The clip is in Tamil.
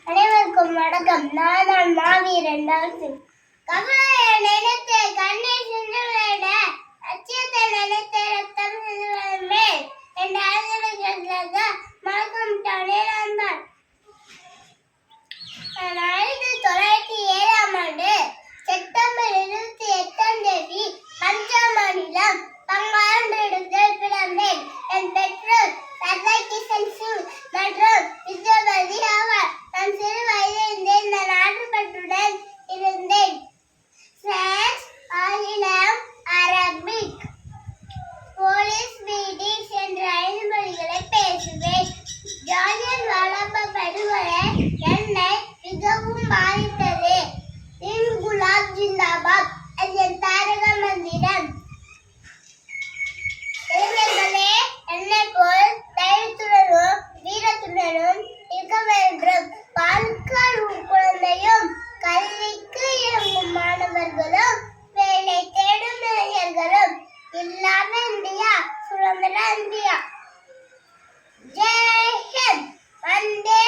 அனைவருக்கும் வணக்கம். நான் மாவீரன் டால்பின். கவலையை நினைத்து கண்ணீர் சிந்து விளையாட, லட்சியத்தை நினைத்து ரத்தம் சிந்துவதன் மேல் என்ற ஆசிரியர்களாக மறக்கும் தானே நான். 1907ஆம் ஆண்டு செப்டம்பர் 28ஆம் தேதி பஞ்சாப் மாநிலம் பங்காளத்தில் பிறந்தேன். என் பெற்றோர் சர்தார் கிஷன் சிங் மற்றும் வித்யாவதி ஆவார். நான் சிறு வயதிலிருந்தே இந்த நாட்டுப்பற்றுடன் இருந்தேன். பிரெஞ்சு, ஆங்கிலம், அரபிக், போலீஸ், ஸ்வீடிஷ் என்ற 5 மொழிகளை பேசுவேன். ஜாலியன் வாலாபாக் படுகொலை என்னை மிகவும் பாதித்தது. இன்குலாப் ஜிந்தாபாத் அது என் தாரக மந்திரம். இளைஞர்களே, என்னை போல் தைரியத்துடனும் வீரத்துடனும் இருக்க வேண்டும். பால்கால் குழந்தையும் கல்விக்கு இயங்கும் மாணவர்களும் வேலை தேடும் இளைஞர்களும் இல்லாத இந்தியா சுதந்திர இந்தியா. ஜெய் ஹிந்த், வந்தே